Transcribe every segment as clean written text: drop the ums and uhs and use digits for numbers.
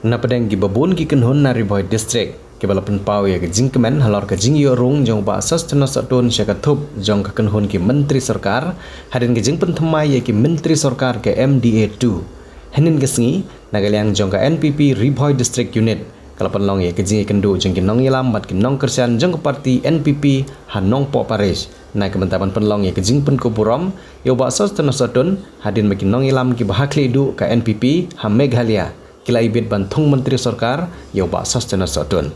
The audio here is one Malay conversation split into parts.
na pedang gi babun gi kenhon na Riboy district ke balapan pau ya ke jingkemen halor ke jing yorung jong ba sastana satun syakatup jong ke kenhon ki menteri sarkar hadin ke jing pentemai ya ki menteri sarkar ke MDA2 henin ke sengi nagaliang jong ke NPP Riboy district unit kalapan long ya ke jing kendu jong ki nong yelam mat ki nong kersian jong ke parti NPP hanong po paris na kementapan penlong ya ke jing pen kuburom yo ba sastana satun hadin bagi nong yelam ki bahakli du ke NPP ha Meghalaya kila ibit bantung menteri sarkar yo ba sastana satun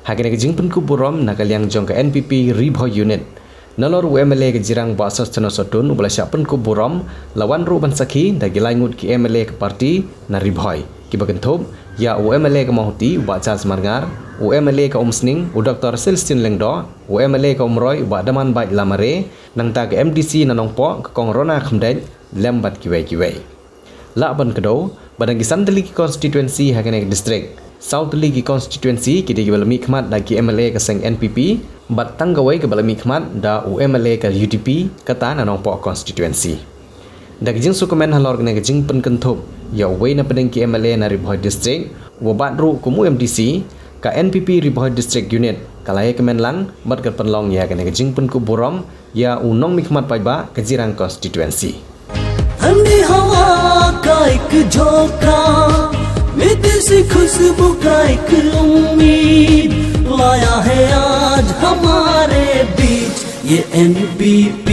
Hakin ke jingpen kuburom nakaliang jong ke NPP Riboy unit. Nalor UMLA ke jirang bahasa stana sotun ubala siapen kuburom lawan ruban sakhi dagi langut ki MLA ke parti na Riboy. Ki bagentop ya UMLA ke mahuti uba Charles Marngar, UMLA ke Umsning u Dr. Celestin Lengdo, UMLA ke Umroy uba Daman Bai Lamare nang ta ke MDC nanongpo ke Kong Rona Khamdej lembat kiwai. Laban kedo badang kisandeli ki constituency hakin ke district. South League constituency kita balami khmat da ki MLA ke seng NPP bat tanggawai ke balami khmat da UMLA ke UDP kata na nongpo constituency da jing sukumen halor ne jing pen kenthop ya wei na pedeng ki MLA na Riboy district wo bat ru kumu MDC ka NPP Riboy district unit kalai kemen lang bat ke penlong ya ke jing pen ku borom ya unong mikmat pai ba ke jirang constituency ठंडी हवा का एक झोंका विदेशी खुशबू का एक उम्मीद लाया है आज हमारे बीच ये NPP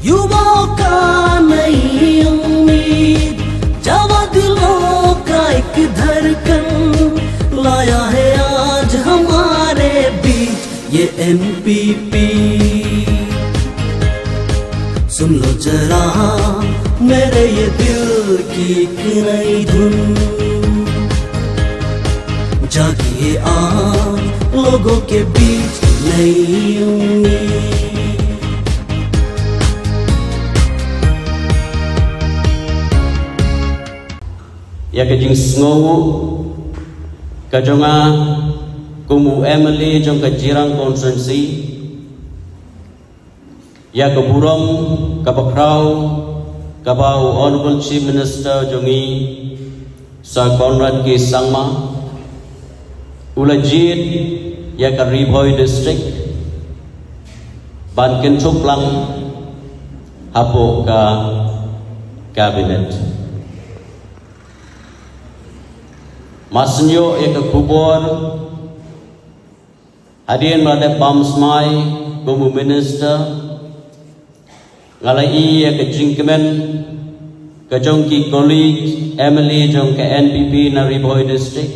युवाओं का नई उम्मीद जवा दिलों का एक धड़कन लाया है आज हमारे बीच ये NPP सुन लो जरा मेरे ये दिल की एक नई धुन जागिए आज लोगों के बीच नई उम्मीद ya ke jing sngowu ka jonga kumu Emily jong ka jirang constituency ya ke burom ka pakrau ka bau honorable chief minister jongi Sir Conrad K Sangma ulajit ya ke Riboy district ban kenchuk lang hapo ka cabinet masnyo ya ke kubor hadirin pada pamsmai kumu minister ngalai ya ke jingkemen ke jongki college Emily jong ke NPP na Riboy district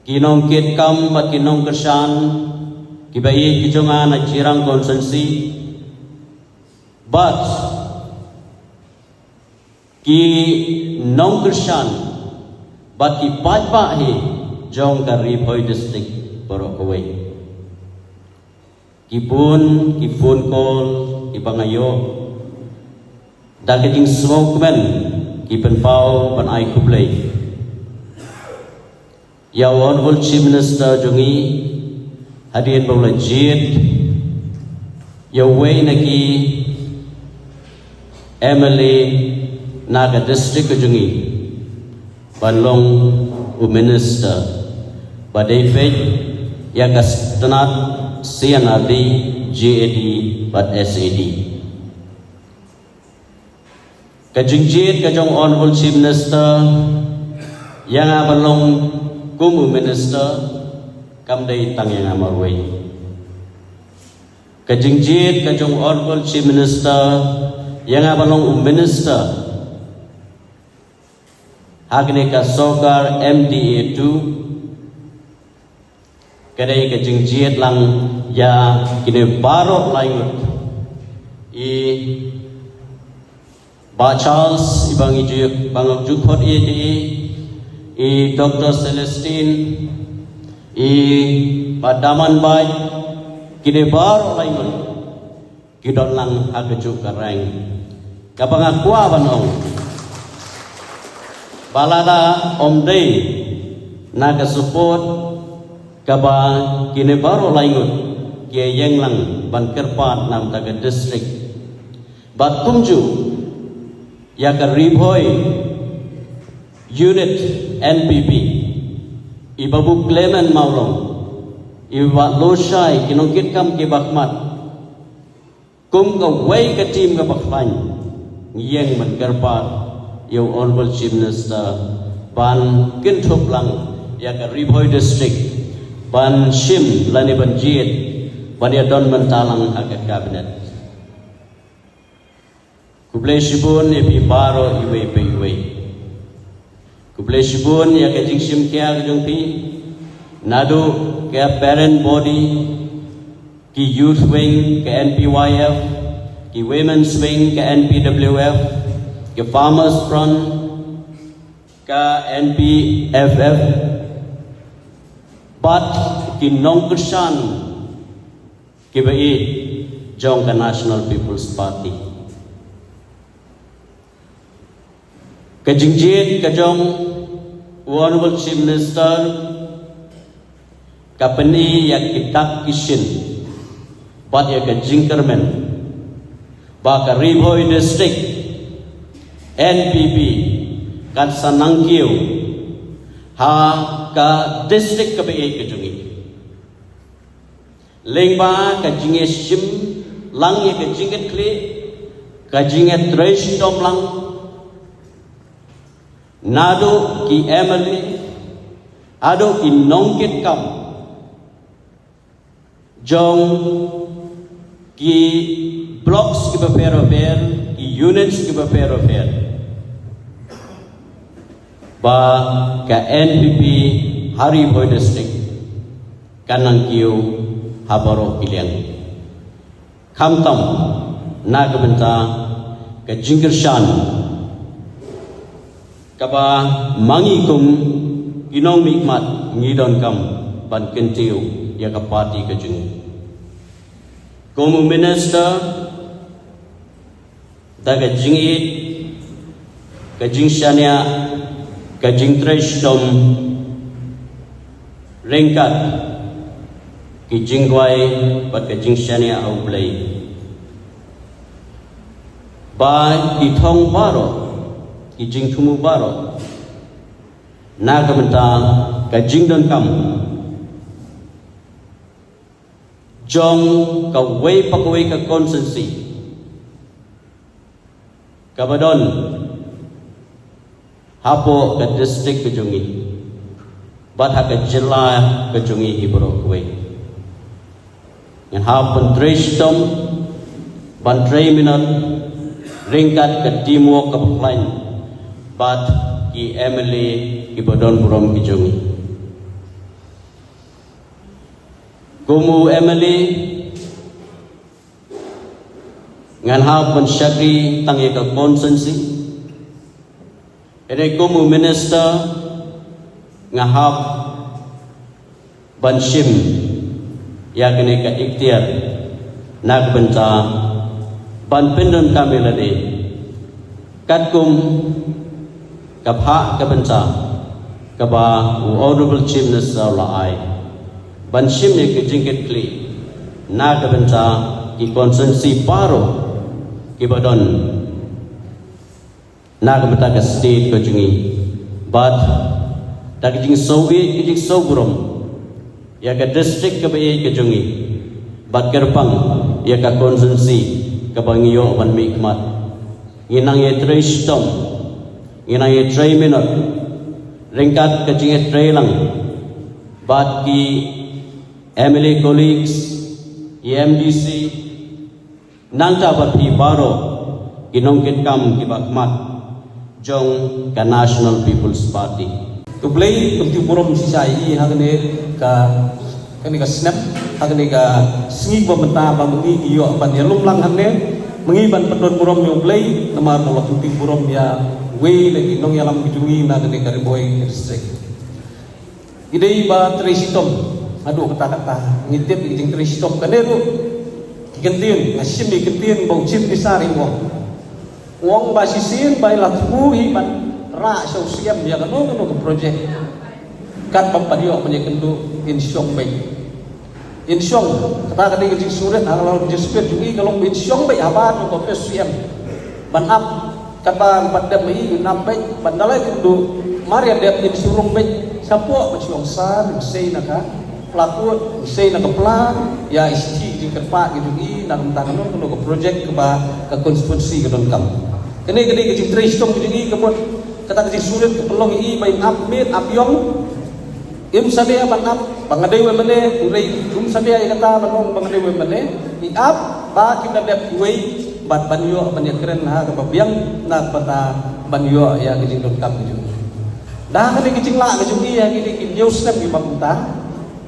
kinong kit kam bat kinong kersan kibai kijonga na jirang constituency but ki nong kersan bat ki pajba hi jong ka Riboy district borokawai kipun kol ipangayo daging smokeman kipen pau ban ai kuplay ya honorable chief minister jongi hadirin bawla jit ya way naki MLA naga district jongi banlong u minister badai fej ya kastanat CNRD JAD but SAD kajingjit kajong honorable chief minister yang abalong kumu minister kamdai tang yang amarway kajingjit kajong honorable chief minister yang abalong minister hagne ka sokar MDA2 kadai kajingjit lang ya kini barok langut i ba Charles ibang ijuk bangok jukhot i Dr. Celestin i Padaman Bai kini barok langut kidon lang hagejuk karang kapang akwa banong balada omdei naga support kaba kini baro langut kia yang lang ban kerpat nam taga district bat kumju ya ka Riboy unit NPP ibabu Clement Maulong iba Loshai kinongkit kam ki bakmat kum ka way ka team ka bakfan ngiyeng man garpa yo honorable chief minister ban kinthop lang ya ka Riboy district ban shim lani ban jiet ban ya don mentalang agat cabinet kublai shibun ipi baro iwe pe iwe kublai shibun ya ka jingshim kya jong pi nado ka parent body ki youth wing ka NPYF ki women's wing ka NPWF ki farmers front ka NPFF but ki nongkersan ki bai jong ka National People's Party ka jingjit ka jong honorable chief minister ka pani ya kitak kishin but ya ka jingkermen ba ka Riboy district NPP kan sanangkiu ha ka district ka bai ka jungi lengba ka jinge shim lang ya ka jinget kli ka jinget tresh dom lang nado ki Emily ado ki nongkit kam jong ki blocks ki bapero ki units ki bapero ba ka NPP Riboy district kanang kiu habaro kiliang kamtam nagbenta ka jingkershan kaba mangi kum ginong mikmat ngidon kam ban kentiu ya ka party ka jung komu minister daga jingi ka jingshania ka jingtresh dom rengkat ki jingwai bat ka jingshania au play ba ki thong baro ki jingthumu baro nagamenta ka jingdon kam jong ka way pakaway ka constancy kabadon hapo ka district ka jungi bat ha ka jilla ka jungi ibro kwe yan hapon treshtom ban 3 minute ringkat ka teamwork ka plan bat ki Emily ibadon burom ki jungi kumu Emily ngan hapon syakri tangi ka konsensi ere kumu minister ngahap banshim yakni ka ikhtiar nagbenta ban pendon kami lade katkum kapha kabenta kaba honorable chief minister la ai banshim ye ke jingket kli nagbenta ki konsensi paro ki badon nagbenta ka state ko jungi but tak jing soviet ki jing sobrom ya ka district ka bai ka jungi bat gerpang ya ka konsensi ka bangiyo ban mikmat nginang ye tristom nginang ye 3 minute ringkat ka jing 3 lang bat ki Emily colleagues EMDC nangta bat hi baro kinongkit kam ki bakmat jong ka National People's Party Tublay kunti burom sisai hagne ka kani ka snap hagne ka singi pementa pamungi iyo ban ya lumlang hagne mengi ban pedon burom yo blay namar mola kunti burom ya we lagi nong yalam kujungi na hagne ka Riboy district idei ba tresitom aduh kata-kata ngitip ijing tresitom kanero kikentin ngasim kikentin bau chip disari wong basisin bai latku hiban ra sosiam ya kan no project kat pampadio punya kendu insyong bai insyong kata kata surat halal jespet jungi kalau insyong bai habat ko sosiam ban up kata pada mai nampai bandalai kundu mari ada di surung bet sapo macam sar sei naka pelakut sei naka plan ya isi di kerpa gitu nak tangan ke projek ke konstitusi ke kam kene ke trace tom gitu ke kata ke sulit ke pelong bain update apiong im sabia banap bangadewe mene ulai sabia kata banong bangadewe mene i up ba kita dep way bat banyo keren ha ke biang na pata banyo ya ke kam gitu dah kene kicing la ke jungi ya kini news step di bangta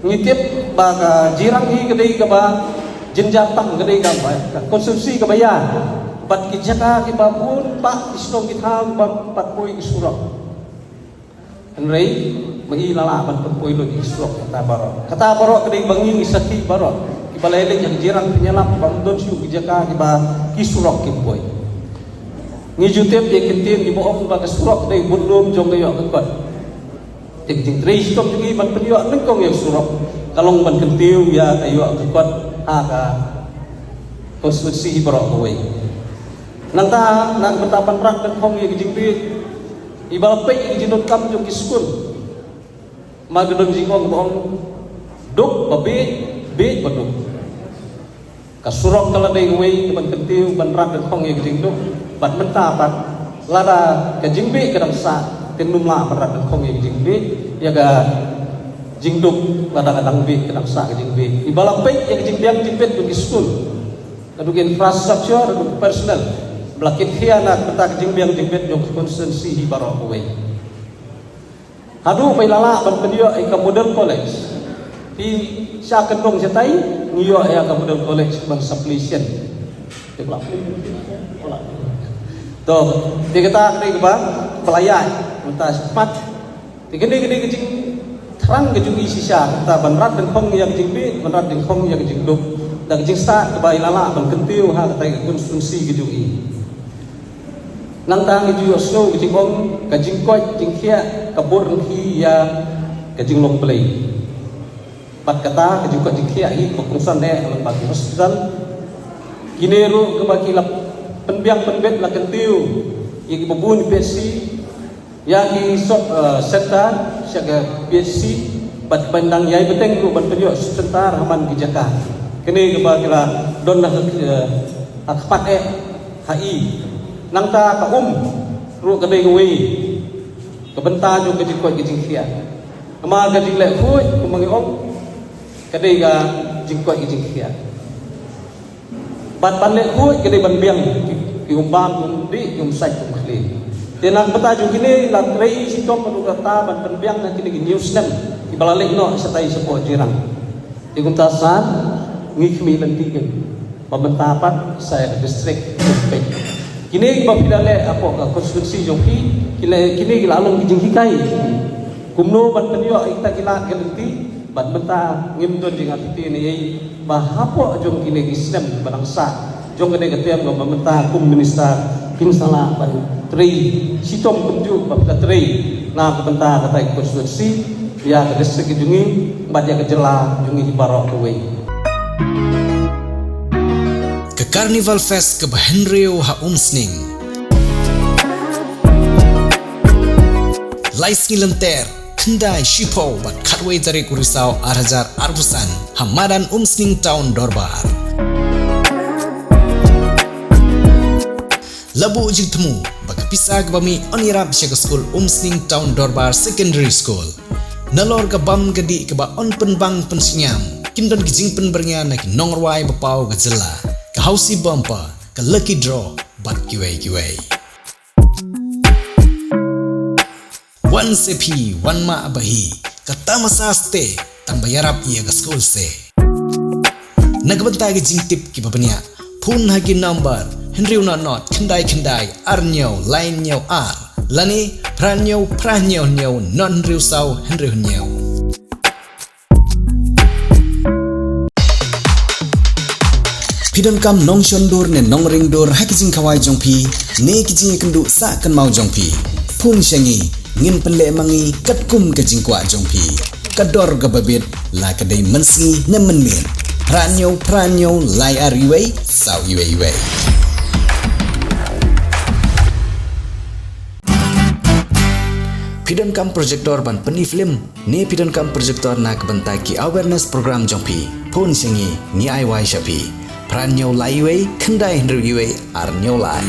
ngitip ba jirang hi kedai ke ba jenjatang kedai ke ba konsumsi ke bayar bat kijaka ke ba pun pak isnom kita ba pat poi surok enrei magi lala ban pat poi lo surok kata baro kedai bangi isaki baro kibalele yang jirang penyalap bang don siu kijaka ke ba kisurok ke poi ngijutep ye kentin di boong ba surok dei bundum jong yo ke kot ting trace tom jungi ban penyo nengkong yang surok kalong ban kentiu ya kayo ke kot aga konstitusi baro kowe nanta nang betapan rak dan kong ye jingpi ibal pe ye jinot kam jong kiskun magdon jingong boong duk babe be baduk kasurok kala dei we ban kentiu ban rak dan kong ye jingduk bat mentapat lada ke jingbi ke damsa tenum la berat kong yang jingbi ya ga jingduk lada kadang bi ke damsa ke jingbi ibala pe yang jingbiang jimbet ke school kaduk infrastruktur kaduk personal belakit khianat peta ke jingbiang jimbet jong konstitusi hi baro kowe hadu pe lala ban penyo ai ka model college di sya kendong setai ngiyo ya ka model college ban suppletion toh dia kata kena apa pelayan minta cepat dia kena kecing terang kejungi sisa kita banrat dan kong yang jingbi banrat dan kong yang jingduk dan kecing start kebai lala ban kentiu ha kata konstitusi kejungi nang tang itu snow kecing kong kecing koi kecing kia kabur hi ya kecing long play pat kata kecing koi kecing kia hi kokusan deh bagi hospital kineru kebaki lap penbiang penbet la kentiu yang bubun PSC yang di serta siaga PSC bat pandang yai beteng ru ban penyo sebentar haman kijaka kene ke kira don lah akpat HI nang ta ka ru kedai ngui kebenta jo ke jikot ke jingkia ama ke jinglek hui kumangi kedai ga jingkot ke jingkia bat panlek hui kedai ban biang ki umbam di sai kum khli tenang beta ju gini la rei sitom padu kata ban penbiang na kini news nem ki balalik no setai sepo jirang di kuntasan ngikmi lentigen pementapan saya distrik Kumpek kini bapilale apa konstitusi jongki kini lalong kijingkikai kumno ban penyo ita kila gelenti ban benta ngimdon jing apiti ni bahapo jong kini gisnem bangsa jong kene ketiam no pementa kum minister kinsala ban tri sitom kumju bapta tri na pementa kata konstitusi ya ke distrik jungi badya kejela jungi hibaro kuwe ke Carnival Fest ke Henrio ha umsning Laisni lenter kendai shipo bat katway dari kurisau arhajar arbusan hamadan umsning town dorbar labu ujung temu bagi pisah ke bami onirap syaga school umsning town dorbar secondary school nalor ke bam gedi ke ba on penbang pensinyam kindon kijing penbernya nak nongruai bapau ke jela ke hausi bumper ke lucky draw bat kiwai one sepi one ma abahi ke tamasa ste tang bayarap ia ke school se nagbentai ke jingtip ki babanya pun hagi number Henry not kendai arnyo lainnya ar lani pranyo non riusau Henry hunyo pidon kam nong shondur ne nong ringdur hakijing kawai jongpi ne kijing kendu sa kan mau jongpi pun syangi ngin penle mangi katkum kajing kwa jongpi kador gababit la kadai mensi ne menmin pranyo lai ariwei sau iwei Pidon kam projector ban peni film ni pidon kam projector nak bentai ki awareness program jongpi pon singi ni ai wai shapi pran nyau lai wei kendai hendru ar nyau lai